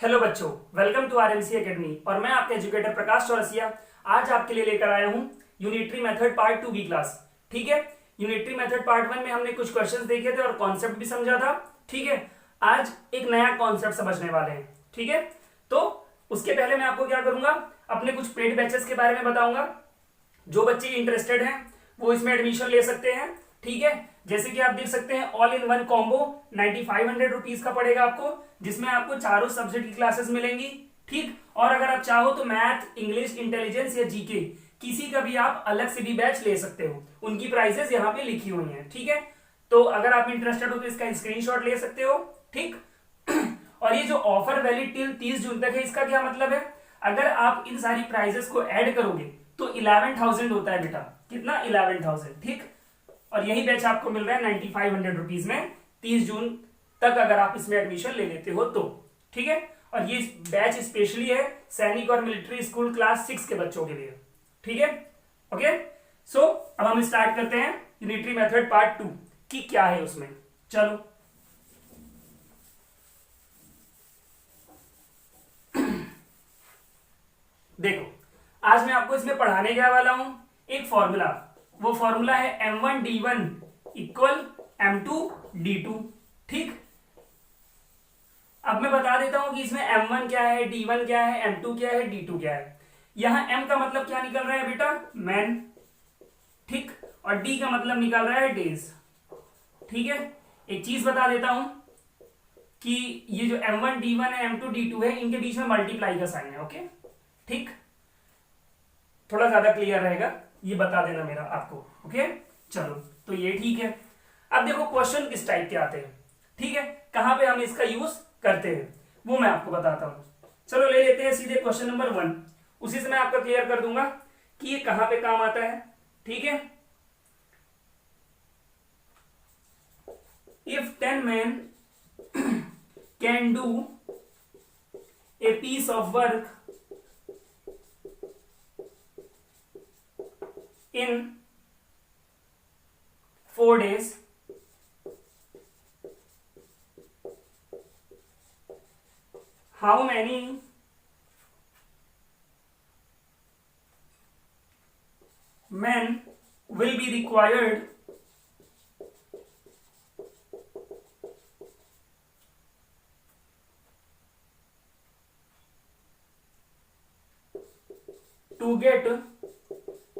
Hello बच्चों, welcome to RMC academy और मैं आपका एजुकेटर प्रकाश चौरसिया आज आपके लिए लेकर आया हूं यूनिटरी मेथड पार्ट 2 की क्लास। ठीक है, यूनिटरी मेथड पार्ट 1 में हमने कुछ क्वेश्चंस देखे थे और कॉन्सेप्ट भी समझा था। ठीक है, आज एक नया कॉन्सेप्ट समझने वाले हैं। ठीक है, तो उसके पहले मैं आपको क्या करूंगा, अपने कुछ पेड बैचेस के बारे में बताऊंगा। जो बच्चे इंटरेस्टेड हैं वो इसमें एडमिशन ले सकते हैं। ठीक है, जैसे कि आप देख सकते हैं all in one combo 9500 rupees का पड़ेगा आपको, जिसमें आपको चारों सब्जेक्ट की क्लासेस मिलेंगी। ठीक, और अगर आप चाहो तो मैथ, इंग्लिश, इंटेलिजेंस या जीके किसी का भी आप अलग से भी बैच ले सकते हो। उनकी प्राइसेस यहाँ पे लिखी हुई हैं। ठीक है, तो अगर आप इंटरेस्टेड हो तो इसका स्क्रीनशॉट ले सकते हो। ठीक और ये जो ऑफर वैलिड टिल 30 जून तक है, इसका क्या मतलब है, अगर आप इन सारी प्राइजेस को ऐड करोगे तो 11,000 होता है बेटा। कितना? 11,000। ठीक, और यही बैच आपको मिल रहा है 9500 रुपीज में 30 जून तक, अगर आप इसमें एडमिशन ले लेते हो तो। ठीक है, और ये बैच स्पेशली है सैनिक और मिलिट्री स्कूल क्लास 6 के बच्चों के लिए। ठीक है, ओके। सो अब हम स्टार्ट करते हैं यूनिटरी मेथड पार्ट 2 की क्या है उसमें। चलो देखो, आज मैं आपको इसमें पढ़ाने क्या वाला हूं, एक फॉर्मूला। वो फॉर्मूला है M1D1 इक्वल M2D2। ठीक, अब मैं बता देता हूं कि इसमें M1 क्या है, D1 क्या है, M2 क्या है, D2 क्या है। यहां M का मतलब क्या निकल रहा है बेटा? मैन। ठीक, और D का मतलब निकल रहा है डेज। ठीक है, एक चीज बता देता हूं कि ये जो M1D1 है, M2D2 है, इनके बीच में मल्टीप्लाई का साइन है। ओके, ठीक, थोड़ा ज्यादा क्लियर रहेगा, ये बता देना मेरा आपको। ओके, चलो तो ये ठीक है। अब देखो क्वेश्चन किस टाइप के आते हैं। ठीक है, कहां पे हम इसका यूज करते हैं वो मैं आपको बताता हूं। चलो ले लेते हैं सीधे क्वेश्चन नंबर 1। उसी से मैं आपको क्लियर कर दूंगा कि ये कहां पे काम आता है। ठीक है, if 10 men can do a piece of work in 4 days, how many men will be required to get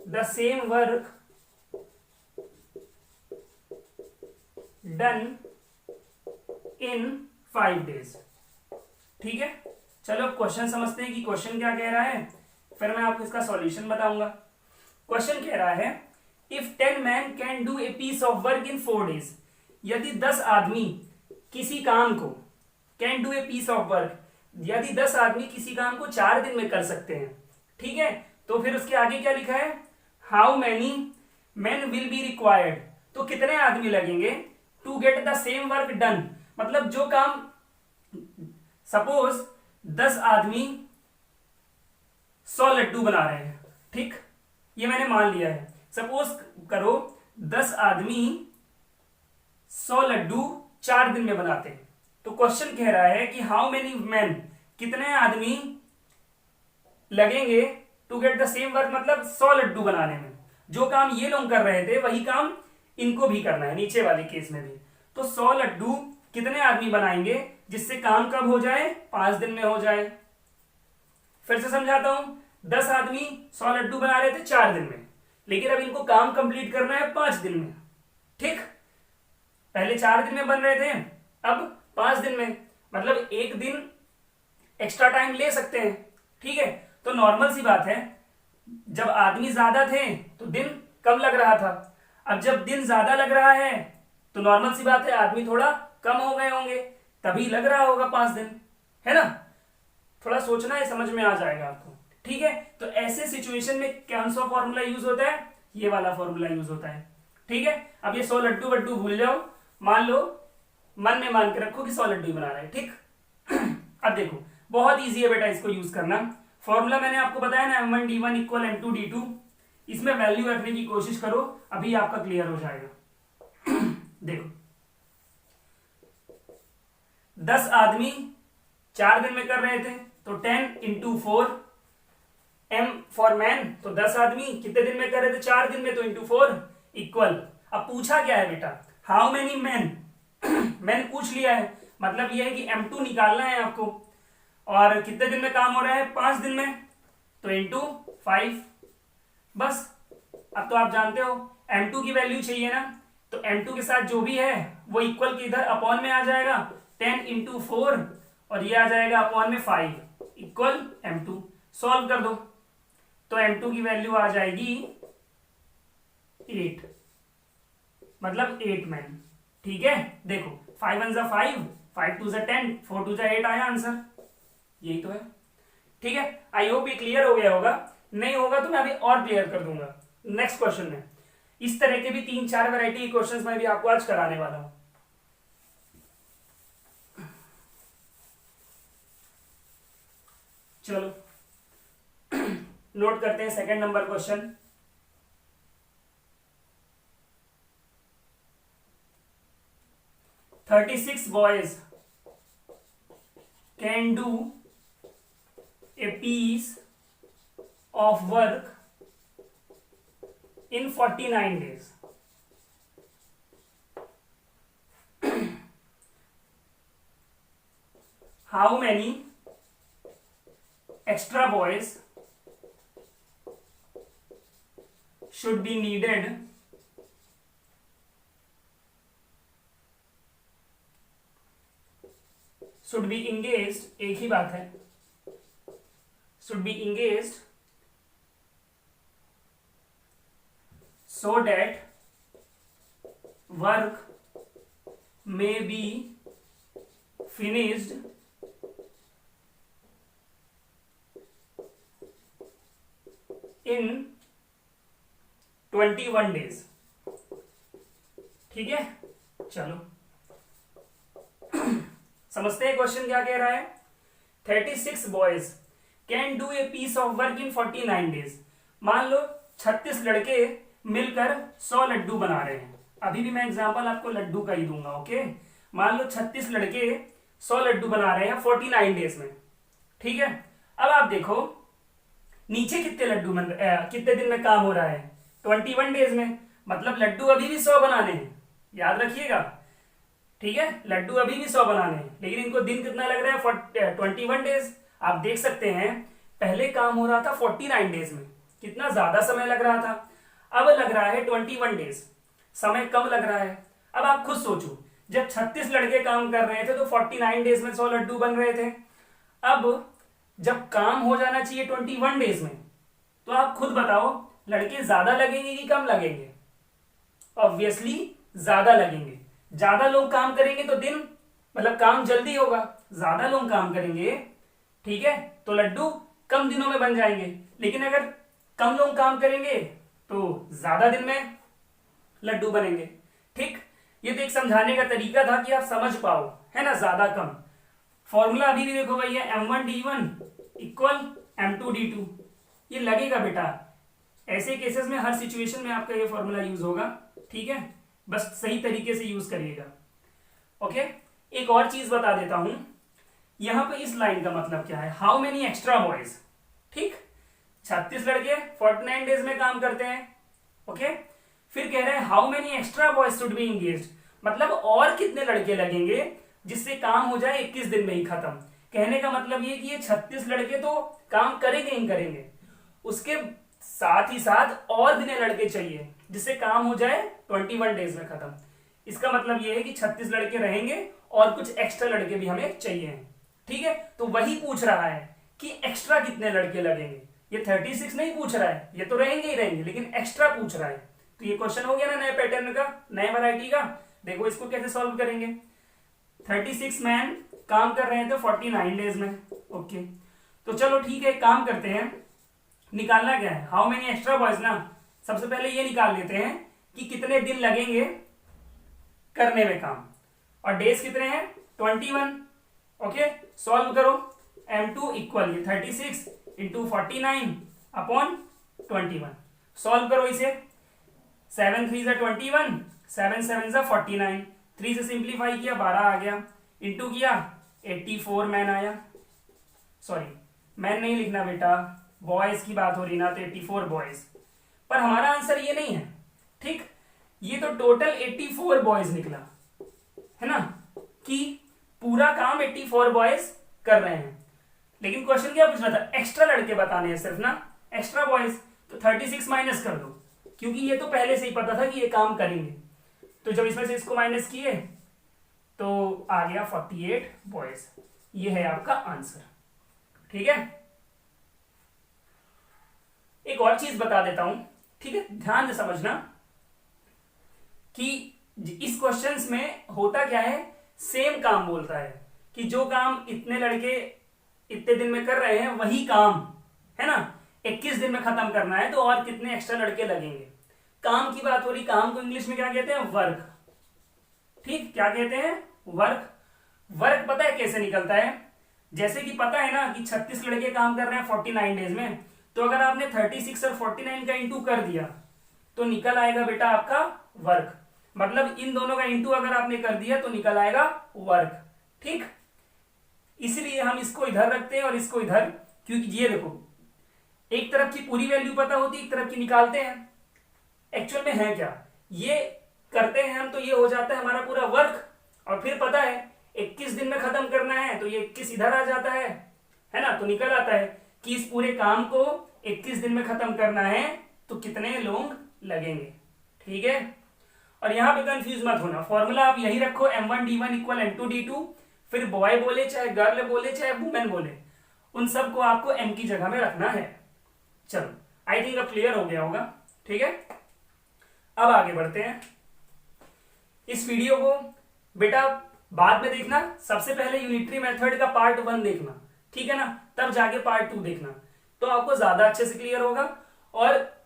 the same work done in 5 days। ठीक है, चलो क्वेश्चन समझते हैं कि क्वेश्चन क्या कह रहा है, फिर मैं आपको इसका सॉल्यूशन बताऊंगा। क्वेश्चन कह रहा है if 10 men can do a piece of work in 4 days, यदि 10 आदमी किसी काम को, can do a piece of work, यदि 10 आदमी किसी काम को 4 दिन में कर सकते हैं। ठीक है, तो फिर उसके आगे क्या लिखा है, how many men will be required, तो कितने आदमी लगेंगे, to get the same work done, मतलब जो काम, सपोज 10 आदमी 100 लड्डू बना रहे हैं। ठीक, ये मैंने मान लिया है। सपोज करो 10 आदमी 100 लड्डू 4 दिन में बनाते हैं, तो क्वेश्चन कह रहा है कि हाउ मेनी मैन, कितने आदमी लगेंगे to get the same work, मतलब 100 लड्डू बनाने में। जो काम ये लोग कर रहे थे वही काम इनको भी करना है, नीचे वाले केस में भी। तो 100 लड्डू कितने आदमी बनाएंगे, जिससे काम कब हो जाए, 5 दिन में हो जाए। फिर से समझाता हूं, 10 आदमी 100 लड्डू बना रहे थे 4 दिन में, लेकिन अब इनको काम कंप्लीट करना है 5 दिन में। ठीक, पहले 4 दिन में बन रहे थे, अब 5 दिन में, मतलब 1 दिन एक्स्ट्रा टाइम ले सकते हैं। ठीक है, तो नॉर्मल सी बात है, जब आदमी ज्यादा थे तो दिन कम लग रहा था, अब जब दिन ज्यादा लग रहा है तो नॉर्मल सी बात है आदमी थोड़ा कम हो गए होंगे, तभी लग रहा होगा 5 दिन, है ना। थोड़ा सोचना है, समझ में आ जाएगा आपको। ठीक है, तो ऐसे सिचुएशन में कौन सा फॉर्मूला यूज होता है, ये वाला फॉर्मूला यूज होता है। ठीक है, अब ये 100 लड्डू वड्डू भूल जाओ, मान लो, मन में मान के रखो कि 100 लड्डू बना रहे हैं। ठीक अब देखो बहुत इजी है बेटा इसको यूज करना। फॉर्मूला मैंने आपको बताया ना, M1D1 इक्वल M2D2, इसमें वैल्यू रखने की कोशिश करो, अभी आपका क्लियर हो जाएगा। देखो 10 आदमी 4 दिन में कर रहे थे, तो 10 इंटू 4, M फॉर मैन, तो 10 आदमी कितने दिन में कर रहे थे, 4 दिन में, तो इंटू 4 इक्वल। अब पूछा क्या है बेटा, हाउ मेनी मैन, मैन पूछ लिया है, मतलब यह है कि M2 निकालना है आपको, और कितने दिन में काम हो रहा है, 5 दिन में, तो इंटू 5। बस, अब तो आप जानते हो M2 की वैल्यू चाहिए ना, तो M2 के साथ जो भी है वो इक्वल के इधर अपॉन में आ जाएगा, 10 इंटू 4, और ये आ जाएगा अपॉन में 5 इक्वल M2। सॉल्व कर दो, तो M2 की वैल्यू आ जाएगी 8, मतलब 8 मैन। ठीक है, देखो 5 1 जा 5, 5 2 जा 10, 4 2 जा 8 आया आंसर, यही तो है। ठीक है, आई होप ये क्लियर हो गया होगा, नहीं होगा तो मैं अभी और क्लियर कर दूंगा नेक्स्ट क्वेश्चन में। इस तरह के भी 3-4 वैरायटी के क्वेश्चंस मैं भी आपको आज कराने वाला हूं। चलो नोट करते हैं second number question. "36 boys can do a piece of work in 49 days. How many extra boys should be needed should be engaged", एक ही बात है, should be engaged so that work may be finished in 21 days। ठीक है, चलो समझते हैं question क्या कह रहा है। 36 boys can do a piece of work in 49 days. मान लो 36 लड़के मिलकर 100 लड्डू बना रहे हैं। अभी भी मैं एग्जांपल आपको लड्डू का ही दूंगा, ओके। मान लो 36 लड़के 100 लड्डू बना रहे हैं 49 डेज में। ठीक है, अब आप देखो नीचे कितने लड्डू कितने दिन में काम हो रहा है, 21 डेज में, मतलब लड्डू अभी भी 100 बनाने हैं, याद रखिएगा। ठीक है, लड्डू अभी भी 100 बनाने हैं, लेकिन इनको दिन कितना लग रहा है, 21 डेज। आप देख सकते हैं पहले काम हो रहा था 49 डेज में, कितना ज्यादा समय लग रहा था, अब लग रहा है 21 डेज, समय कम लग रहा है। अब आप खुद सोचो, जब 36 लड़के काम कर रहे थे तो 49 डेज में 100 लड्डू बन रहे थे। अब जब काम हो जाना चाहिए 21 डेज में, तो आप खुद बताओ लड़के ज्यादा लगेंगे कि कम लगेंगे? ऑब्वियसली ज्यादा लगेंगे। ज्यादा लोग काम करेंगे तो दिन मतलब काम जल्दी होगा, ज्यादा लोग काम करेंगे, ठीक है, तो लड्डू कम दिनों में बन जाएंगे। लेकिन अगर कम लोग काम करेंगे तो ज्यादा दिन में लड्डू बनेंगे। ठीक, ये तो एक समझाने का तरीका था कि आप समझ पाओ, है ना, ज्यादा कम। फॉर्मूला अभी भी देखो भैया, M1D1 इक्वल M2D2, ये लगेगा बेटा। ऐसे केसेस में हर सिचुएशन में आपका ये फॉर्मूला यूज होगा। ठीक है, बस सही तरीके से यूज करिएगा। ओके, एक और चीज बता देता हूं, यहां पे इस लाइन का मतलब क्या है, हाउ मेनी एक्स्ट्रा बॉयज। ठीक, 36 लड़के 49 डेज में काम करते हैं। ओके, फिर कह रहे हैं how many extra boys should be engaged, मतलब और कितने लड़के लगेंगे जिससे काम हो जाए 21 दिन में ही खत्म। कहने का मतलब ये कि ये 36 लड़के तो काम करेंगे ही करेंगे, उसके साथ ही साथ और भी लड़के चाहिए जिससे काम हो जाए 21 डेज में खत्म। इसका मतलब ये है कि 36 लड़के रहेंगे और कुछ एक्स्ट्रा लड़के भी हमें चाहिए। ठीक है, तो वही पूछ रहा है कि एक्स्ट्रा कितने लड़के लगेंगे। ये 36 नहीं पूछ रहा है, ये तो रहेंगे ही रहेंगे, लेकिन एक्स्ट्रा पूछ रहा है। तो ये क्वेश्चन हो गया ना नए पैटर्न का, नए वैरायटी का। देखो इसको कैसे सॉल्व करेंगे। 36 मैन काम कर रहे थे 49 डेज में। ओके, तो चलो ठीक है, काम करते हैं। निकालना क्या है, हाउ मेनी एक्स्ट्रा बॉयज ना। सबसे पहले ये निकाल लेते हैं कि कितने दिन लगेंगे करने में काम, और डेज कितने हैं 21। ओके, सॉल्व करो। M2 equal 36 into 49 upon 21। Solve करो इसे, 7 3 जा 21, 7 7 जा 49, 3 से सिंप्लीफाई किया 12 आ गया, इंटू किया 84 मैन आया, सॉरी मैन नहीं लिखना बेटा, बॉयज की बात हो रही ना, तो 84 बॉयज, पर हमारा आंसर ये नहीं है। ठीक, ये तो टोटल 84 बॉयज निकला है ना, कि पूरा काम 84 बॉयज कर रहे हैं। लेकिन क्वेश्चन क्या पूछ रहा था, एक्स्ट्रा लड़के बताने हैं सिर्फ ना, एक्स्ट्रा बॉयज, तो 36 माइनस कर दो, क्योंकि ये तो पहले से ही पता था कि ये काम करेंगे। तो जब इसमें से इसको माइनस किए तो आ गया 48 बॉयज। ये है आपका आंसर। ठीक है, एक और चीज बता देता हूं, ठीक है, ध्यान से समझना कि इस क्वेश्चंस में होता क्या है, सेम काम बोलता है कि जो काम इतने लड़के इतने दिन में कर रहे हैं वही काम है ना 21 दिन में खत्म करना है, तो और कितने एक्स्ट्रा लड़के लगेंगे। काम की बात हो रही, काम को इंग्लिश में क्या कहते हैं, वर्क। ठीक, क्या कहते हैं, वर्क। वर्क पता है कैसे निकलता है, जैसे कि पता है ना कि 36 लड़के काम कर रहे हैं 49 डेज में, तो अगर आपने 36 और 49 का इंटू कर दिया तो निकल आएगा बेटा आपका वर्क। मतलब इन दोनों का इंटू अगर आपने कर दिया तो निकल आएगा वर्क। ठीक, इसलिए हम इसको इधर रखते हैं और इसको इधर, क्योंकि ये देखो एक तरफ की पूरी वैल्यू पता होती है, एक तरफ की निकालते हैं। एक्चुअल में है क्या, ये करते हैं हम तो ये हो जाता है हमारा पूरा वर्क, और फिर पता है 21 दिन में खत्म करना है तो ये 21 इधर आ जाता है ना, तो निकल आता है कि इस पूरे काम को 21 दिन में खत्म करना है तो कितने लोग लगेंगे। ठीक है, और यहां पे कंफ्यूज मत होना, फॉर्मूला आप यही रखो m1d1 इक्वल m2d2, फिर बॉय बोले चाहे गर्ल बोले चाहे वुमेन बोले, उन सबको आपको m की जगह में रखना है। चलो, आई थिंक अब क्लियर हो गया होगा। ठीक है, अब आगे बढ़ते हैं। इस वीडियो को बेटा बाद में देखना, सबसे पहले यूनिटरी मेथड का पार्ट 1 देखना, ठीक है ना, तब जाके पार्ट 2 देखना, तो आपको ज्यादा अच्छे से क्लियर होगा। और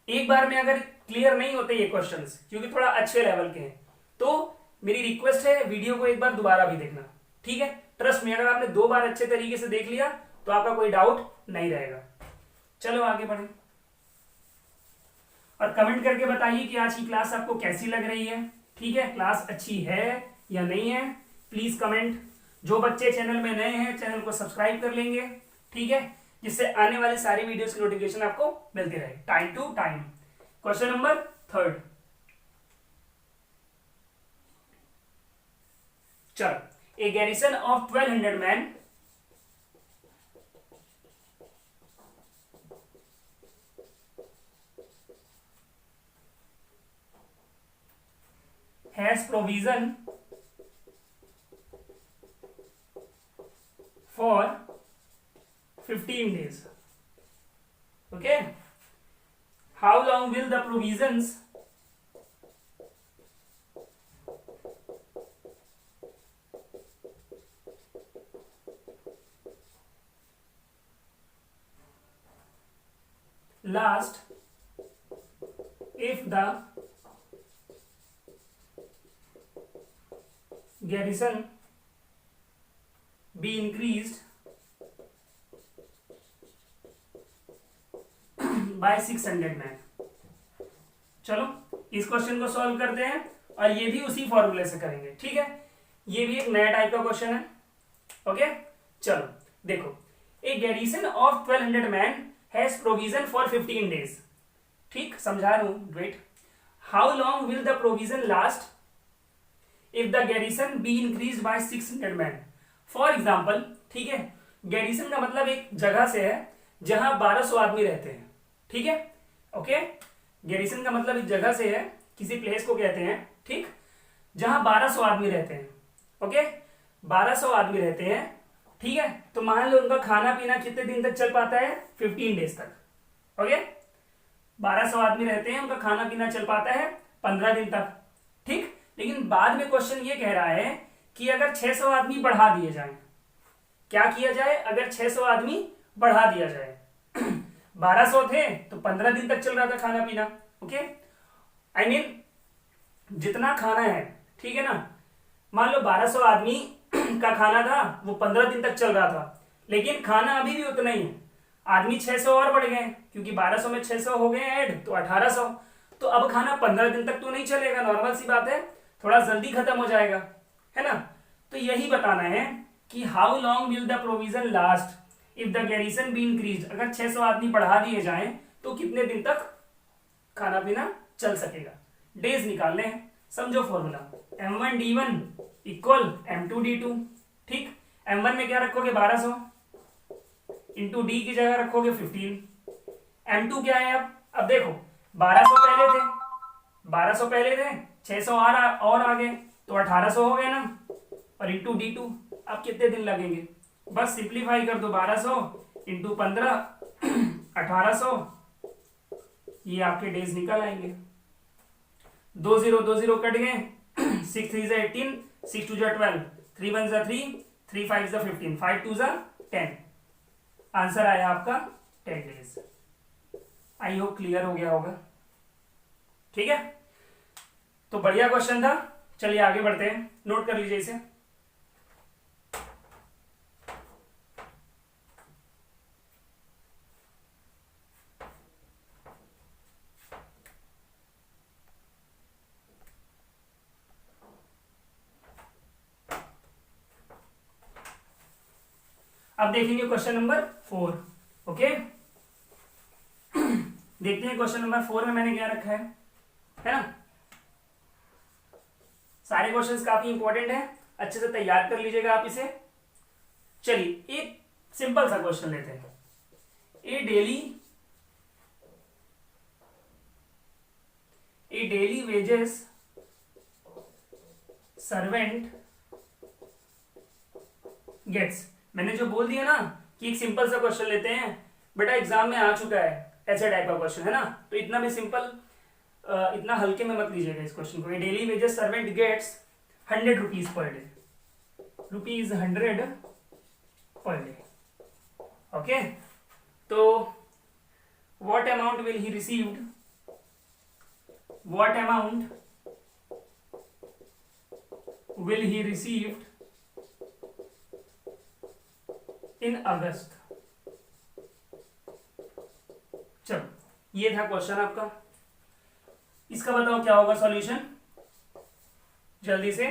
एक बार में अगर क्लियर नहीं होते ये क्वेश्चंस, क्योंकि थोड़ा अच्छे लेवल के हैं, तो मेरी रिक्वेस्ट है वीडियो को एक बार दोबारा भी देखना। ठीक है, ट्रस्ट में अगर आपने 2 बार अच्छे तरीके से देख लिया तो आपका कोई डाउट नहीं रहेगा। चलो आगे बढ़े, और कमेंट करके बताइए कि आज की क्लास आपको कैसी लग रही है। ठीक है, क्लास अच्छी है या नहीं है, प्लीज कमेंट। जो बच्चे चैनल में नए हैं चैनल को सब्सक्राइब कर लेंगे, ठीक है, जिससे आने वाले सारी वीडियोस की नोटिफिकेशन आपको मिलती रहे time to time. Question number 3, चलो, a garrison of 1200 man has provision for 15 days. Okay, how long will the provisions last if the garrison be increased by 600 man. चलो इस क्वेश्चन को सॉल्व करते हैं, और ये भी उसी फॉर्मूले से करेंगे। ठीक है, ये भी एक नया टाइप का क्वेश्चन है। ओके, चलो देखो, a garrison of 1200 man has provision for 15 days. ठीक, समझा रहा हूं, wait. How long will the provision last if the garrison be increased by 600 men। For example, ठीक है, गैरिसन का मतलब एक जगह से है जहां 1200 आदमी रहते हैं। ठीक है, ओके, गैरिसन का मतलब एक जगह से है, किसी प्लेस को कहते हैं, ठीक, जहां 1200 आदमी रहते हैं। ओके, 1200 आदमी रहते हैं, ठीक है, तो मान लो उनका खाना पीना कितने दिन तक चल पाता है, 15 डेज तक। ओके, 1200 आदमी रहते हैं, उनका खाना पीना चल पाता है 15 दिन तक। ठीक, लेकिन बाद में क्वेश्चन ये कह रहा है कि अगर 600 आदमी बढ़ा दिए जाए, क्या किया जाए, अगर 600 आदमी बढ़ा दिया जाए 1200 थे तो 15 दिन तक चल रहा था खाना पीना। ओके, आई मीन जितना खाना है, ठीक है ना, मान लो 1200 आदमी का खाना था वो 15 दिन तक चल रहा था, लेकिन खाना अभी भी उतना ही है, आदमी 600 और बढ़ गए, क्योंकि 1200 में 600 हो गए ऐड तो 1800, तो अब खाना 15 दिन तक तो नहीं चलेगा, नॉर्मल सी बात है, थोड़ा जल्दी खत्म हो जाएगा, है ना। तो यही बताना है कि how long will the provision last if the garrison be increase, अगर 600 आदमी बढ़ा दिए जाएं तो कितने दिन तक खाना पीना चल सकेगा। डेज निकालने हैं, समझो फॉर्मूला m1d1 इक्वल m2d2। ठीक, m1 में क्या रखोगे 1200 इंटू डी की जगह रखोगे 15। m2 क्या है अब देखो 1200 पहले थे, 1200 पहले थे, 600 और आ गए तो 1800 हो गए ना, और इंटू d2। अब कितने दिन लगेंगे, बस सिंप्लीफाई कर दो, 1200 इंटू 15 1800, ये आपके डेज निकल आएंगे। 20 कट गए 6 3 जा 18, 6 2 जा 12, 3 1 जा 3, 3 5 जा 15, 5 2 जा 10। आंसर आया आपका 10 डेज। आई होप क्लियर हो गया होगा। ठीक है, तो बढ़िया क्वेश्चन था। चलिए आगे बढ़ते हैं, नोट कर लीजिए इसे। अब देखेंगे क्वेश्चन नंबर 4। ओके, देखते हैं क्वेश्चन नंबर 4 में मैंने क्या रखा है ना। सारे क्वेश्चंस काफी इंपॉर्टेंट हैं, अच्छे से तैयार कर लीजिएगा आप इसे। चलिए एक सिंपल सा क्वेश्चन लेते हैं। ए डेली वेजेस सर्वेंट गेट्स, मैंने जो बोल दिया ना कि एक सिंपल सा क्वेश्चन लेते हैं, बेटा एग्जाम में आ चुका है ऐसे टाइप का क्वेश्चन है ना, तो इतना भी सिंपल, इतना हल्के में मत लीजिएगा इस क्वेश्चन को। Daily wages servant gets 100 rupees per day, rupees 100 per day. Okay, तो what amount will he received, what amount will he received in August. चलो ये था क्वेश्चन आपका, इसका बताओ क्या होगा सॉल्यूशन जल्दी से।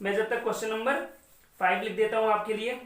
मैं जब तक क्वेश्चन नंबर 5 लिख देता हूं आपके लिए।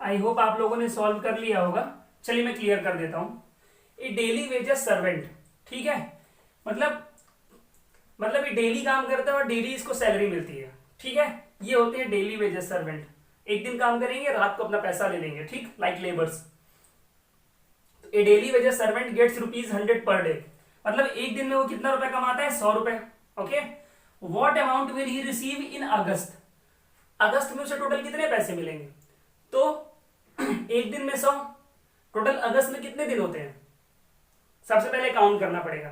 आई होप आप लोगों ने सॉल्व कर लिया होगा। चलिए मैं क्लियर कर देता हूं। ए डेली वेजेस सर्वेंट, ठीक है, मतलब ये डेली काम करता है और डेली इसको सैलरी मिलती है। ठीक है, ये होते हैं डेली वेजेस सर्वेंट। एक दिन काम करेंगे, रात को अपना पैसा ले लेंगे, ठीक, like labours. A daily wages servant gets rupees 100 per day, मतलब एक दिन में वो कितना रुपए कमाता है, 100 रुपए। Okay, what amount will he receive in August, अगस्त में उसे टोटल कितने पैसे मिलेंगे। तो एक दिन में 100, टोटल अगस्त में कितने दिन होते हैं, सबसे पहले काउंट करना पड़ेगा।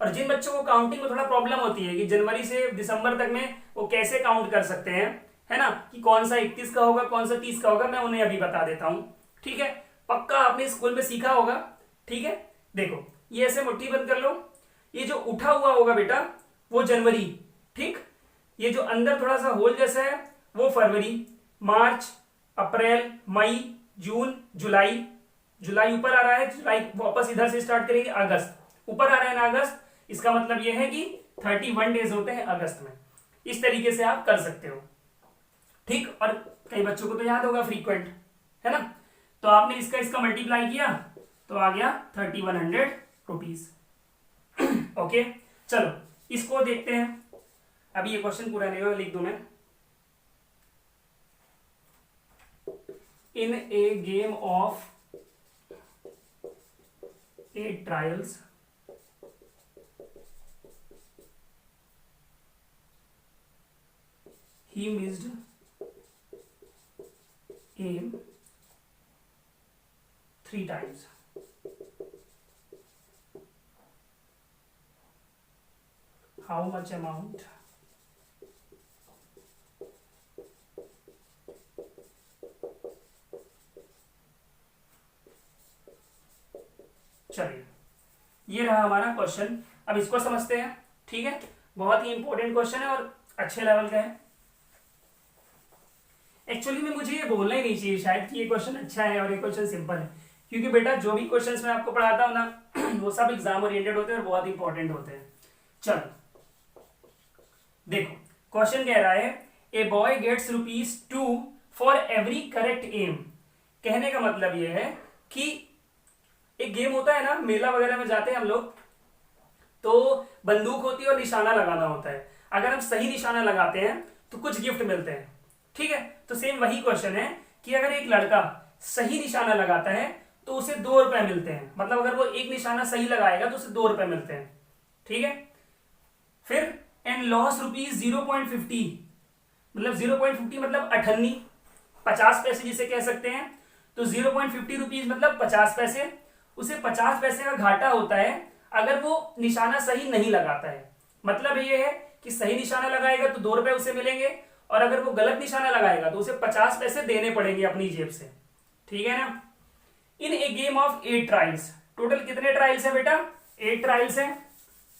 और जिन बच्चों को काउंटिंग में थोड़ा प्रॉब्लम होती है कि जनवरी से दिसंबर तक में वो कैसे काउंट कर सकते हैं, है ना, कि कौन सा 31 का होगा कौन सा 30 का होगा, मैं उन्हें अभी बता देता हूं। ठीक है, पक्का आपने स्कूल में सीखा होगा। ठीक है, देखो ये ऐसे मुट्ठी बंद कर लो, ये जो उठा हुआ होगा बेटा वो जनवरी, ठीक, ये जो अंदर थोड़ा सा होल जैसा है वो फरवरी, मार्च, अप्रैल, मई, जून, जुलाई, जुलाई ऊपर आ रहा है, जुलाई वापस इधर से स्टार्ट करेंगे, अगस्त ऊपर आ रहा है ना अगस्त, इसका मतलब यह है कि 31 डेज होते हैं अगस्त में। इस तरीके से आप कर सकते हो, ठीक। और कई बच्चों को तो याद होगा फ्रीक्वेंट, है ना, तो आपने इसका मल्टीप्लाई किया तो आ गया 3100 रुपीज। ओके, चलो इसको देखते हैं। अभी ये क्वेश्चन पूरा नहीं हुआ, लिख दूं मैं। In a game of 8 trials, he missed a 3 times। How much amount? चलिए, ये रहा हमारा क्वेश्चन। अब इसको समझते हैं। ठीक है, बहुत ही इंपॉर्टेंट क्वेश्चन है और अच्छे लेवल का है। एक्चुअली में मुझे ये बोलना ही नहीं चाहिए शायद कि ये क्वेश्चन अच्छा है और ये क्वेश्चन सिंपल है, क्योंकि बेटा जो भी क्वेश्चंस मैं आपको पढ़ाता हूँ ना वो सब एग्जाम ओरिएंटेड होते हैं और बहुत इंपॉर्टेंट होते हैं। चलो देखो, क्वेश्चन कह रहा है a boy gets ₹2 for every correct sum. कहने का मतलब ये है कि एक गेम होता है ना, मेला वगैरह में जाते हैं हम लोग, तो बंदूक होती है और निशाना लगाना होता है। अगर हम सही निशाना लगाते हैं तो कुछ गिफ्ट मिलते हैं। ठीक है, तो सेम वही क्वेश्चन है कि अगर एक लड़का सही निशाना लगाता है तो उसे 2 रुपए मिलते हैं। मतलब अगर वो एक निशाना सही लगाएगा तो उसे 2 रुपए मिलते हैं। ठीक है, फिर एंड लॉस ₹0.50, मतलब 0.50 मतलब 98, 50 पैसे जिसे कह सकते हैं। तो 0.50 मतलब 50 पैसे। उसे 50 पैसे का घाटा होता है अगर वो निशाना सही नहीं लगाता है। मतलब ये है कि सही निशाना लगाएगा तो 2 रुपए उसे मिलेंगे, और अगर वो गलत निशाना लगाएगा तो उसे 50 पैसे देने पड़ेंगे अपनी जेब से। ठीक है ना। इन a game of 8 trials, total कितने ट्रायल्स है बेटा? 8 ट्रायल्स है,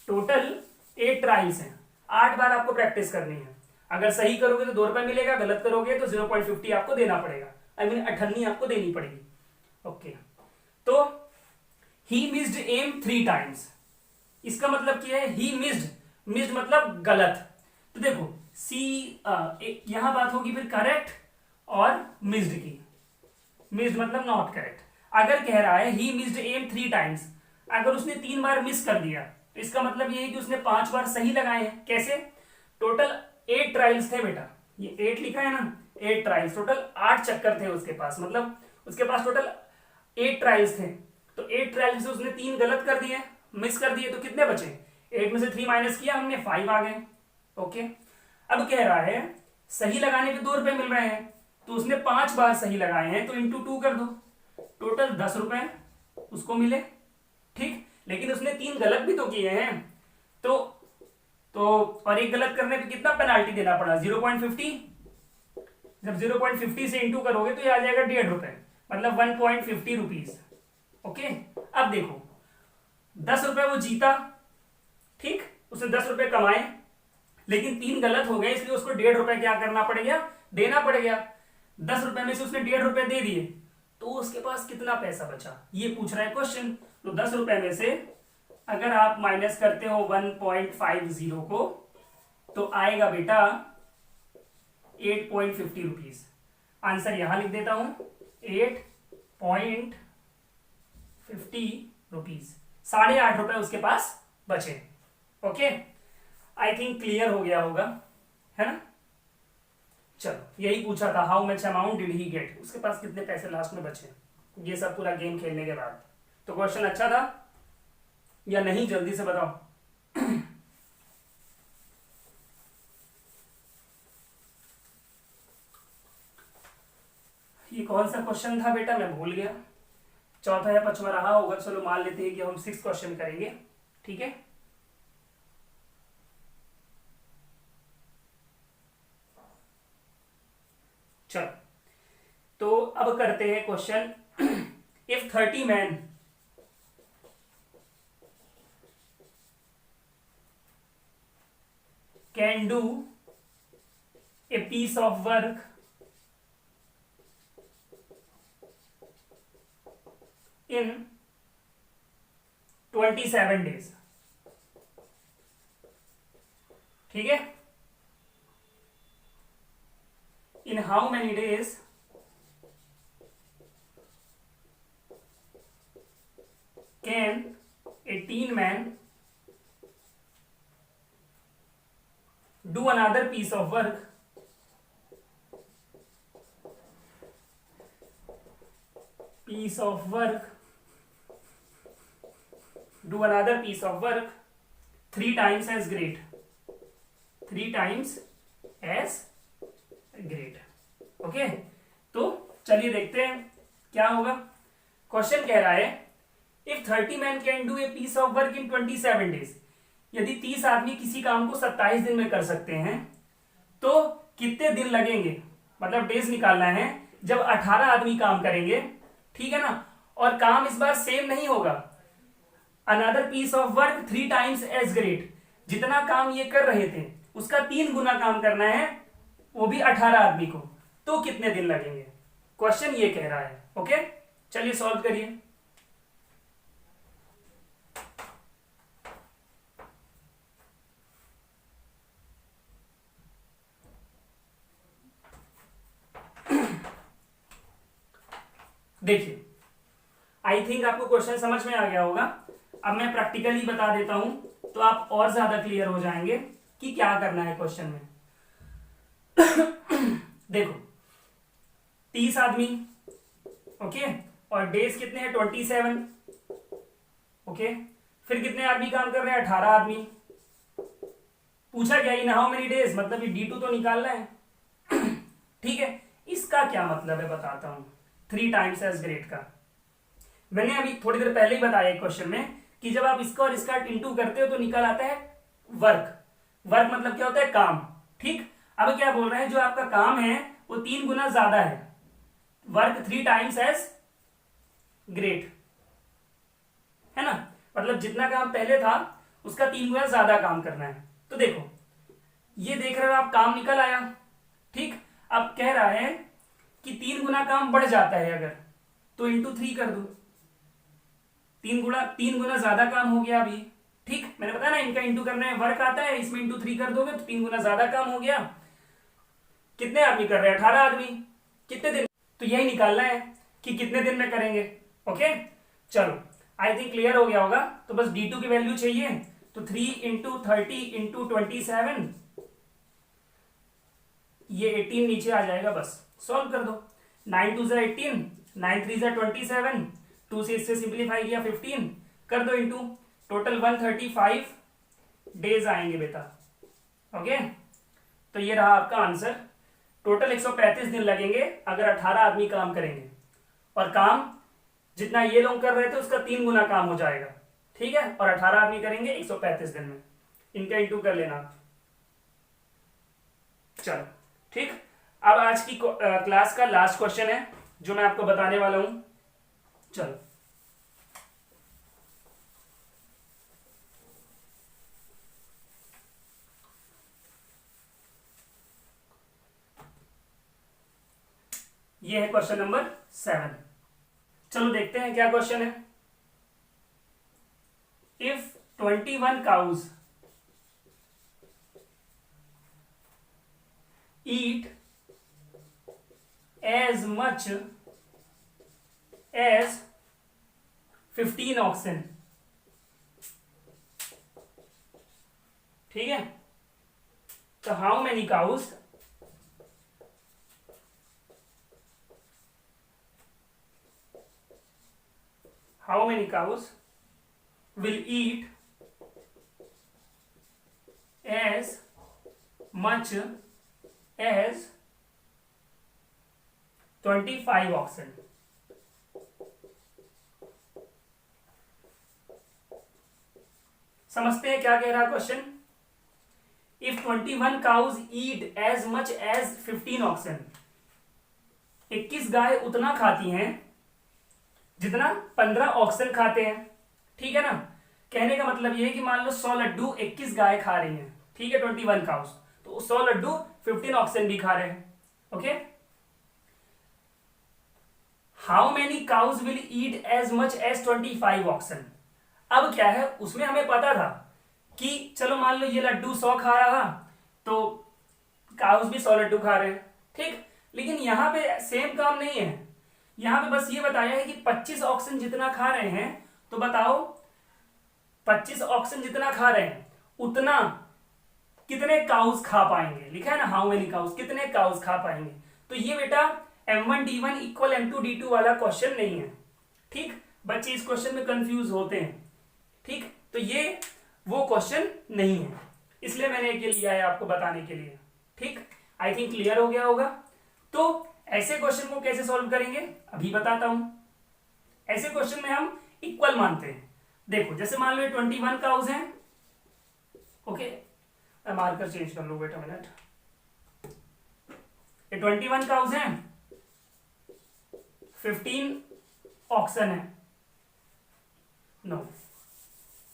टोटल 8 ट्रायल्स है। 8 बार आपको प्रैक्टिस करनी है। अगर सही करोगे तो 2 रुपए मिलेगा, गलत करोगे तो 0.50 आपको देना पड़ेगा, आई मीन 98 आपको देनी पड़ेगी। ओके, तो ही मिस्ड एम 3 टाइम्स, इसका मतलब क्या है? ही मिस्ड, मिस्ड मतलब गलत। तो देखो सी, यहां बात होगी फिर करेक्ट और मिस्ड की। मिस्ड मतलब नॉट करेक्ट। अगर कह रहा है ही मिस्ड एम 3 टाइम्स, अगर उसने 3 बार मिस कर दिया तो इसका मतलब ये है कि उसने 5 बार सही लगाए हैं। कैसे? टोटल 8 ट्रायल्स थे बेटा, ये 8 लिखा है ना, 8 ट्रायल्स, टोटल 8 चक्कर थे उसके पास, मतलब उसके पास टोटल 8 ट्रायल्स थे। तो 8 ट्रायल्स से उसने 3 गलत कर दिए, मिस कर दिए, तो कितने बचे? 8 में से 3 माइनस किया हमने, 5 आ गए। ओके, अब कह रहा है सही लगाने पे 2 रुपए मिल रहे हैं, तो उसने 5 बार सही लगाए हैं तो इंटू 2 कर दो, टोटल 10 रुपए उसको मिले। ठीक, लेकिन उसने 3 गलत भी तो किए हैं, तो और एक गलत करने पे कितना पेनाल्टी देना पड़ा? 0.50। जब 0.50 से इंटू करोगे तो ये आ जाएगा 1.5 रुपए, मतलब 1.50 रुपीज। ओके, अब देखो 10 रुपए वो जीता, ठीक, उसने 10 रुपए कमाए, लेकिन 3 गलत हो गए, इसलिए उसको 1.5 रुपए क्या करना पड़ेगा? देना पड़ेगा। 10 रुपए में से उसने 1.5 रुपए दे दिए, तो उसके पास कितना पैसा बचा, ये पूछ रहा है क्वेश्चन। तो 10 रुपए में से अगर आप माइनस करते हो 1.50 को, तो आएगा बेटा 8.50 रुपीज। आंसर यहां लिख देता हूं, 8.50 रुपीज, 8.5 रुपए उसके पास बचे। ओके, आई थिंक क्लियर हो गया होगा, है ना। चलो, यही पूछा था, how much amount did he get, उसके पास कितने पैसे लास्ट में बचे, ये सब पूरा गेम खेलने के बाद। तो क्वेश्चन अच्छा था या नहीं, जल्दी से बताओ। ये कौन सा क्वेश्चन था बेटा, मैं भूल गया, चौथा या पांचवा रहा होगा। चलो मान लेते हैं कि हम 6 क्वेश्चन करेंगे। ठीक है, चलो तो अब करते हैं question. If 30 man can do a piece of work in 27 days, ठीक है, in how many days can a teen man do another piece of work do another piece of work 3 times as great, 3 times as great। Okay, तो चलिए देखते हैं क्या होगा। Question कह रहा है if 30 man can do a piece of work in 27 days, यदि 30 आदमी किसी काम को 27 दिन में कर सकते हैं तो कितने दिन लगेंगे, मतलब डेज निकालना है जब 18 आदमी काम करेंगे, ठीक है ना। और काम इस बार सेम नहीं होगा, another piece of work 3 times as great, जितना काम ये कर रहे थे उसका 3 गुना काम करना है, वो भी 18 आदमी को, तो कितने दिन लगेंगे, क्वेश्चन ये कह रहा है। ओके, चलिए सॉल्व करिए। देखिए, आई थिंक आपको क्वेश्चन समझ में आ गया होगा। अब मैं प्रैक्टिकली बता देता हूं तो आप और ज्यादा क्लियर हो जाएंगे कि क्या करना है क्वेश्चन में। देखो, 30 आदमी, ओके, और डेज कितने हैं 27, ओके। फिर कितने आदमी काम कर रहे हैं 18 आदमी। पूछा क्या इन हाउ मेनी डेज, मतलब ये D2 तो निकालना है। ठीक है, इसका क्या मतलब है बताता हूं, 3 टाइम्स एज ग्रेट का मैंने अभी थोड़ी देर पहले ही बताया क्वेश्चन में कि जब आप इसका और इसका इंटू करते हो तो निकल आता है वर्क। वर्क मतलब क्या होता है, काम, ठीक। अब क्या बोल रहे हैं, जो आपका काम है वो 3 गुना ज्यादा है, वर्क 3 टाइम्स एज ग्रेट, है ना, मतलब जितना काम पहले था उसका 3 गुना ज्यादा काम करना है। तो देखो, ये देख रहे हो आप, काम निकल आया, ठीक। अब कह रहा है कि 3 गुना काम बढ़ जाता है अगर, तो इंटू 3 कर दो, 3 गुना ज्यादा काम हो गया अभी, ठीक। मैंने बताया ना इनका इंटू करना है, वर्क आता है, इसमें इंटू 3 कर दोगे तो 3 गुना ज्यादा काम हो गया। कितने आदमी कर रहे हैं 18 आदमी, कितने दिन, तो यही निकालना है कि कितने दिन में करेंगे। ओके, चलो, आई थिंक क्लियर हो गया होगा। तो बस D2 की वैल्यू चाहिए, तो 3 इंटू 30 इंटू 27, ये 18 नीचे आ जाएगा, बस सॉल्व कर दो। 9 2 ज़ा 18, 9 3 ज़ा 27, 2 से इससे सिंप्लीफाई किया 15, कर दो इंटू, टोटल 135 डेज आएंगे बेटा। ओके, तो ये रहा आपका आंसर। टोटल 135 दिन लगेंगे अगर 18 आदमी काम करेंगे, और काम जितना ये लोग कर रहे थे उसका 3 गुना काम हो जाएगा, ठीक है। और 18 आदमी करेंगे 135 दिन में, इनका इंटू कर लेना। चलो, ठीक। अब आज की क्लास का लास्ट क्वेश्चन है जो मैं आपको बताने वाला हूं। चलो, ये है क्वेश्चन नंबर 7। चलो देखते हैं क्या क्वेश्चन है। If 21 cows eat as much as 15 oxen, ठीक है, तो how many cows will eat as much as 25 oxen। समझते हैं क्या कह रहा question. If 21 cows eat as much as 15 oxen, 21 गाय उतना खाती हैं जितना 15 ऑक्सन खाते हैं, ठीक है ना। कहने का मतलब यह है कि मान लो 100 लड्डू 21 गाय खा रही हैं, ठीक है, 21 काउज, तो 100 लड्डू 15 ऑक्सन भी खा रहे हैं। Okay, how many cows will eat as much as 25 oxen. अब क्या है, उसमें हमें पता था कि चलो मान लो ये लड्डू 100 खा रहा तो काउस भी 100 लड्डू खा रहे हैं, ठीक। लेकिन यहां पे सेम काम नहीं है, यहां पे बस ये बताया है कि 25 ऑक्सीजन जितना खा रहे हैं, तो बताओ 25 ऑक्सीजन जितना खा रहे हैं उतना कितने काउस खा पाएंगे। लिखा है ना हाउ मेनी काउस, कितने काउस खा पाएंगे। तो ये बेटा M1D1 इक्वल M2D2 वाला क्वेश्चन नहीं है, ठीक। बच्चे इस क्वेश्चन में कंफ्यूज होते हैं, ठीक। तो ये वो क्वेश्चन नहीं है, इसलिए मैंने ये लिया है आपको बताने के लिए, ठीक। आई थिंक क्लियर हो गया होगा। तो ऐसे क्वेश्चन को कैसे सॉल्व करेंगे अभी बताता हूं। ऐसे क्वेश्चन में हम इक्वल मानते हैं। देखो जैसे मान लो 21 काउज हैं, ओके, मैं मार्कर चेंज कर लूं, वेट अ मिनट। ये 21 काउज हैं, 15 ऑक्सन है, नो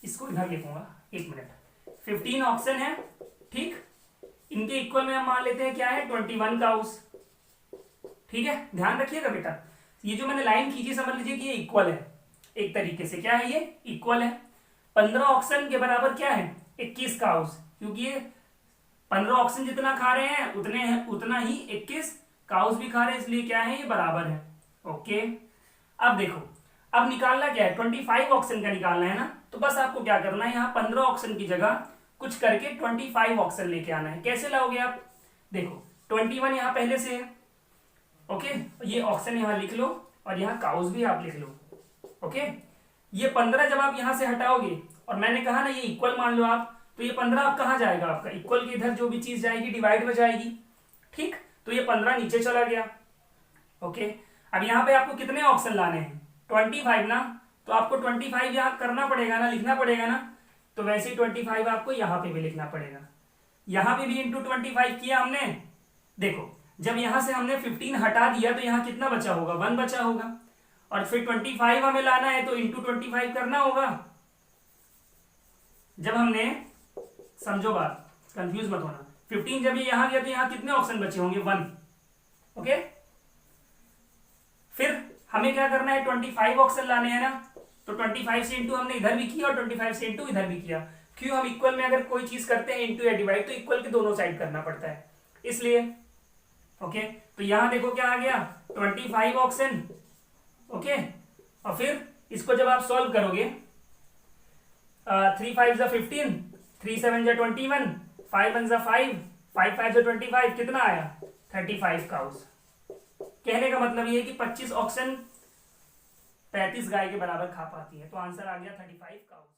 इसको इधर लिखूंगा, एक मिनट। 15 ऑक्सन है, ठीक, इनके इक्वल में हम मान लेते हैं क्या है 21 काउस, ठीक है। ध्यान रखिएगा बेटा, ये जो मैंने लाइन खींची समझ लीजिए कि ये इक्वल है, एक तरीके से क्या है ये इक्वल है। 15 ऑक्सन के बराबर क्या है 21 काउस, क्योंकि ये 15 ऑक्सन जितना खा रहे हैं उतना ही 21 काउस भी खा रहे हैं, इसलिए क्या है ये बराबर है, ओके। अब देखो, अब निकालना क्या है 25 ऑक्सन का निकालना है ना, तो बस आपको क्या करना है यहाँ 15 ऑक्सन की जगह कुछ करके 25 ऑक्सन लेके आना है। कैसे लाओगे आप, देखो 21 यहाँ पहले से है, ओके, ये ऑक्सन यहाँ लिख लो और यहाँ काउस भी आप लिख लो, ओके। ये 15 जब आप यहां से हटाओगे, और मैंने कहा ना ये इक्वल मान लो आप, तो ये 15 आप कहाँ जाएगा, आपका इक्वल के इधर जो भी चीज जाएगी डिवाइड में जाएगी, ठीक। तो ये 15 नीचे चला गया, ओके। अब यहाँ पे आपको कितने ऑक्सन लाने हैं 25 ना, तो आपको 25 यहाँ करना पड़ेगा ना, लिखना पड़ेगा ना, तो वैसे ही 25 आपको यहाँ पे भी लिखना पड़ेगा। यहाँ पे भी इंटू 25 किया हमने। देखो जब यहां से हमने 15 हटा दिया तो यहाँ कितना बचा होगा 1 बचा होगा, और फिर 25 हमें लाना है तो इंटू 25 करना होगा। जब हमने, समझो बात, कंफ्यूज मत होना, 15 जब ये यहां गया तो यहाँ कितने ऑप्शन बचे होंगे 1, ओके। फिर हमें क्या करना है 25 ऑप्शन लाने हैं ना, तो 25 से इंटू हमने इधर भी किया और 25 से इंटू इधर भी किया। क्यों, हम इक्वल में अगर कोई चीज करते हैं इंटू या डिवाइड तो इक्वल के दोनों साइड करना पड़ता है, इसलिए, ओके। तो यहां देखो क्या आ गया 25 ऑप्शन, ओके। और फिर इसको जब आप सॉल्व करोगे 3 5 जा 15, 3 7 जा 21, 5 1 जा 5, 5 5 जा 25, कितना आया 35 काउस। कहने का मतलब ये है कि 25 ऑक्सन 35 गाय के बराबर खा पाती है, तो आंसर आ गया 35 काउस।